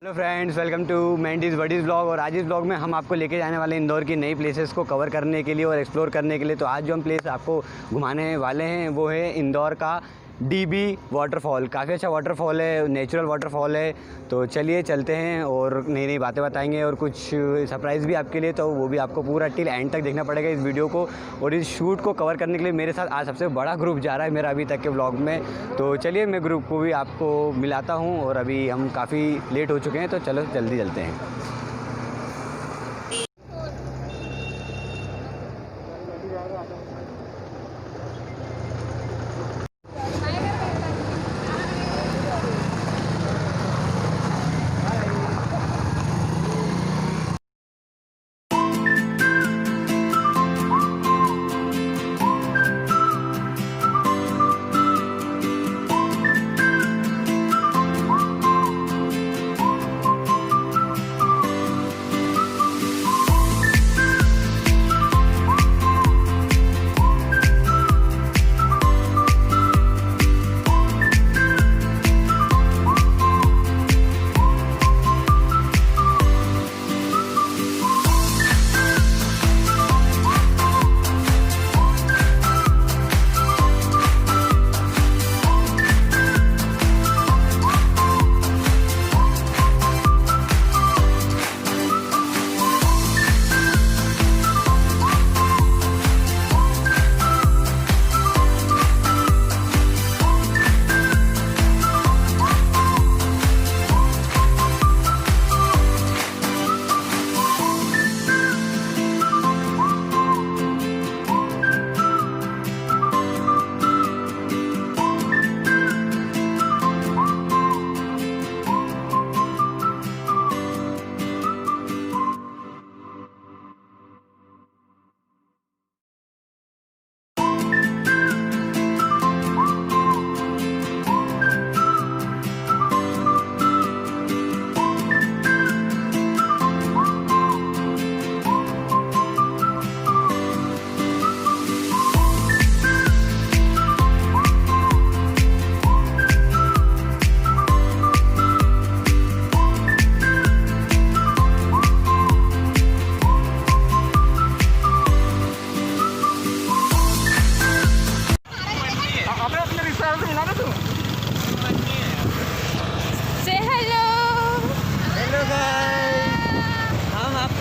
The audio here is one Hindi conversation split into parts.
हेलो फ्रेंड्स, वेलकम टू मंडीज़ ब्लॉग। और आज इस ब्लॉग में हम आपको लेके जाने वाले इंदौर की नई प्लेसेस को कवर करने के लिए और एक्सप्लोर करने के लिए। तो आज जो हम प्लेस आपको घुमाने वाले हैं वो है इंदौर का डीबी वाटरफॉल। काफ़ी अच्छा वाटरफॉल है, नेचुरल वाटरफॉल है। तो चलिए चलते हैं और नई नई बातें बताएंगे और कुछ सरप्राइज़ भी आपके लिए। तो वो भी आपको पूरा टिल एंड तक देखना पड़ेगा इस वीडियो को। और इस शूट को कवर करने के लिए मेरे साथ आज सबसे बड़ा ग्रुप जा रहा है मेरा अभी तक के व्लॉग में। तो चलिए मैं ग्रुप को भी आपको मिलाता हूँ। और अभी हम काफ़ी लेट हो चुके हैं, तो चलो जल्दी चलते हैं।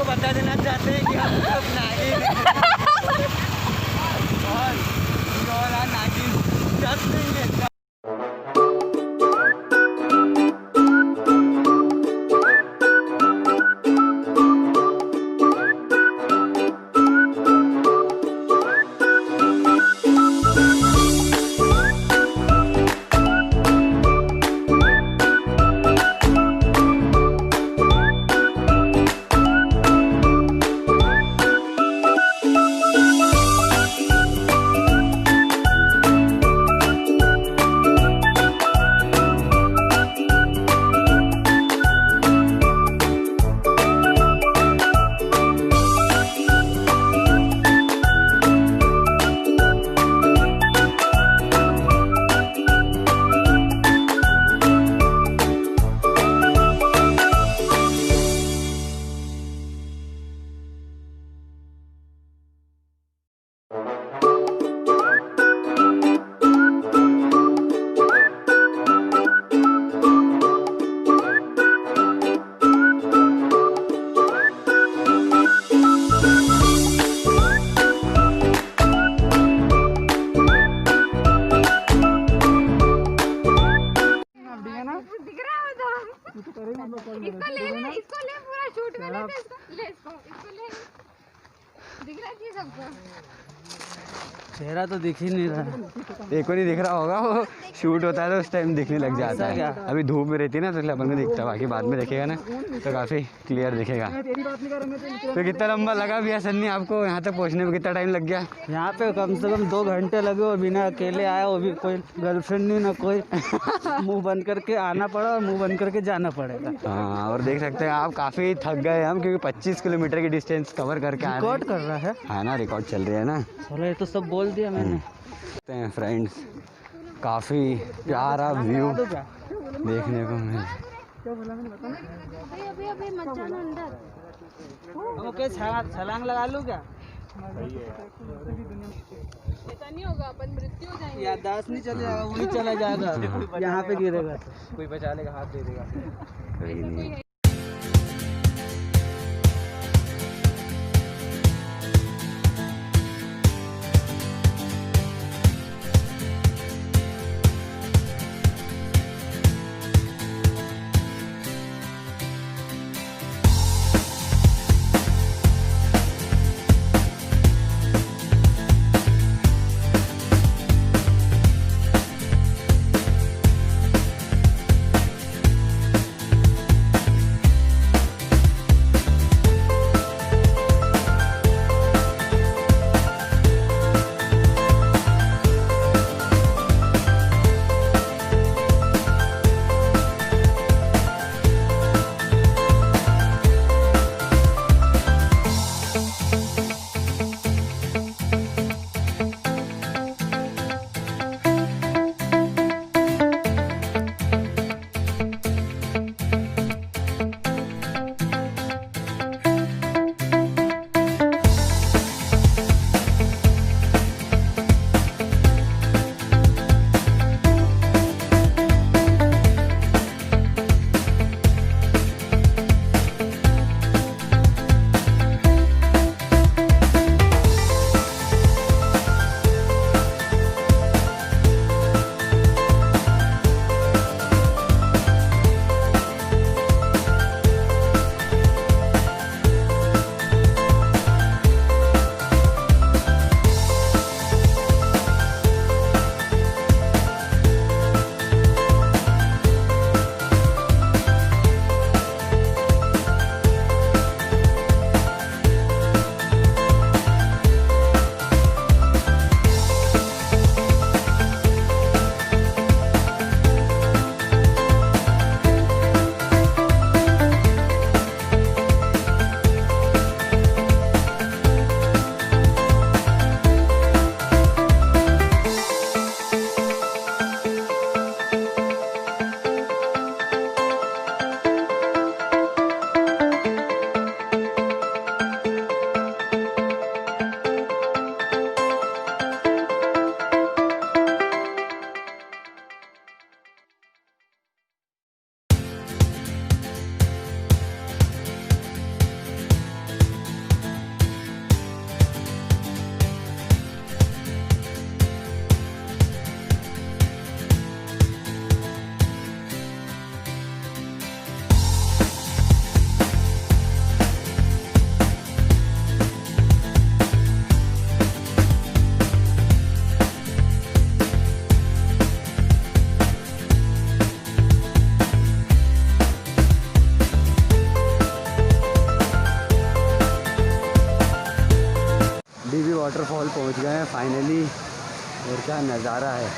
बता देना चाहते हैं कि हम लोग नागिन और नागिन जस्ट देंगे। इसको ले पूरा शूट में इसको ले दिख रहा है सबको। चेहरा तो दिख ही नहीं रहा, एक को नहीं दिख रहा होगा। वो शूट होता है तो उस टाइम दिखने लग जाता है। अभी धूप में रहती है ना, तो इसलिए अपन को दिखता है। बाकी बाद में देखेगा ना तो काफ़ी क्लियर दिखेगा। तो कितना लंबा लगा भैया सन्नी आपको यहाँ तक पहुँचने में? कितना टाइम लग गया? यहाँ पे कम से कम 2 घंटे लगे और बिना अकेले आया, वो भी कोई गर्लफ्रेंड नहीं ना कोई। मुंह बंद करके आना पड़ा और मुंह बंद करके जाना पड़ेगा। हाँ, और देख सकते हैं आप काफ़ी थक गए हम, क्योंकि 25 किलोमीटर की डिस्टेंस कवर करके आए। रिकॉर्ड कर रहा है ना, रिकॉर्ड चल रही है ना। चलो ये तो सब बोल दिया मैंने। फ्रेंड्स, काफ़ी प्यारा व्यू देखने को मिला। अभी मत जाना अंदर। ओके, छलांग लगा लूँ क्या? ऐसा नहीं होगा, अपन मृत्यु हो जाएंगे। याददाश्त नहीं चले जाएगा, वहीं चला जाएगा, यहाँ पे गिरेगा तो कोई बचा लेगा, हाथ दे देगा। ऐसा कोई है। वाटरफॉल पहुंच गए हैं फाइनली, और क्या नज़ारा है,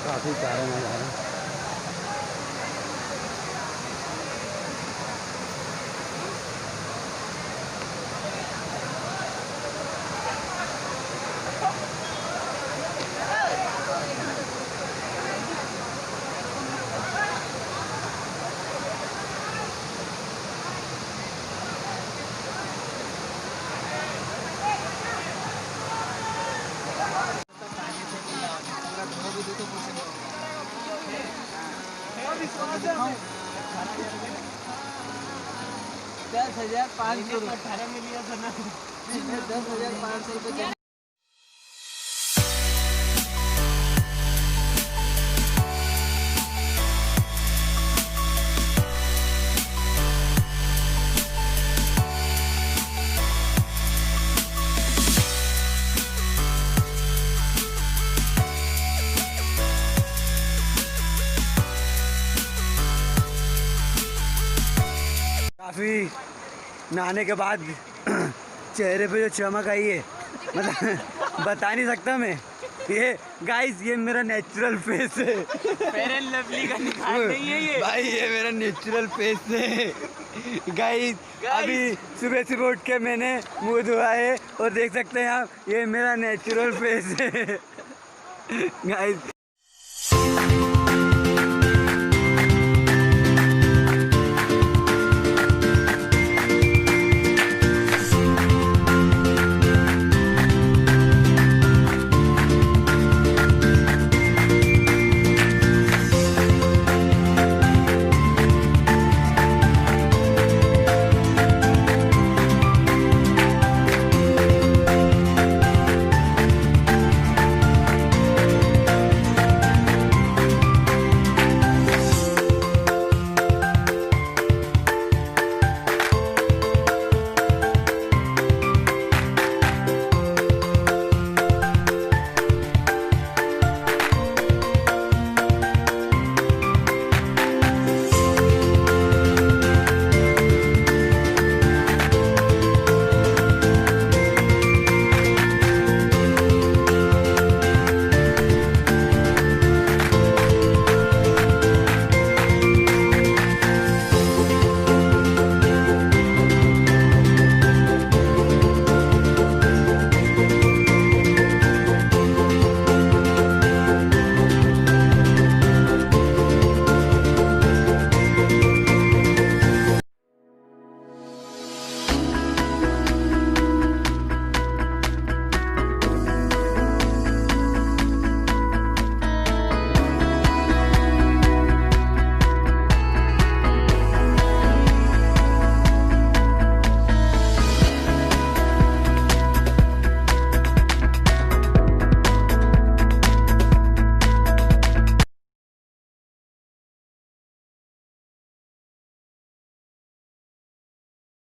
काफ़ी प्यारा नज़ारा। ₹10,500 में लिया था ना, 10,500 काफ़ी नहाने के बाद चेहरे पे जो चमक आई है, मतलब बता नहीं सकता मैं। ये गाइस, ये मेरा नेचुरल फेस है, फेयर एंड लवली का निखार नहीं है ये भाई, ये मेरा नेचुरल फेस है गाइस। अभी सुबह सुबह उठ के मैंने मुंह धोया है और देख सकते हैं आप, ये मेरा नेचुरल फेस है गाइस।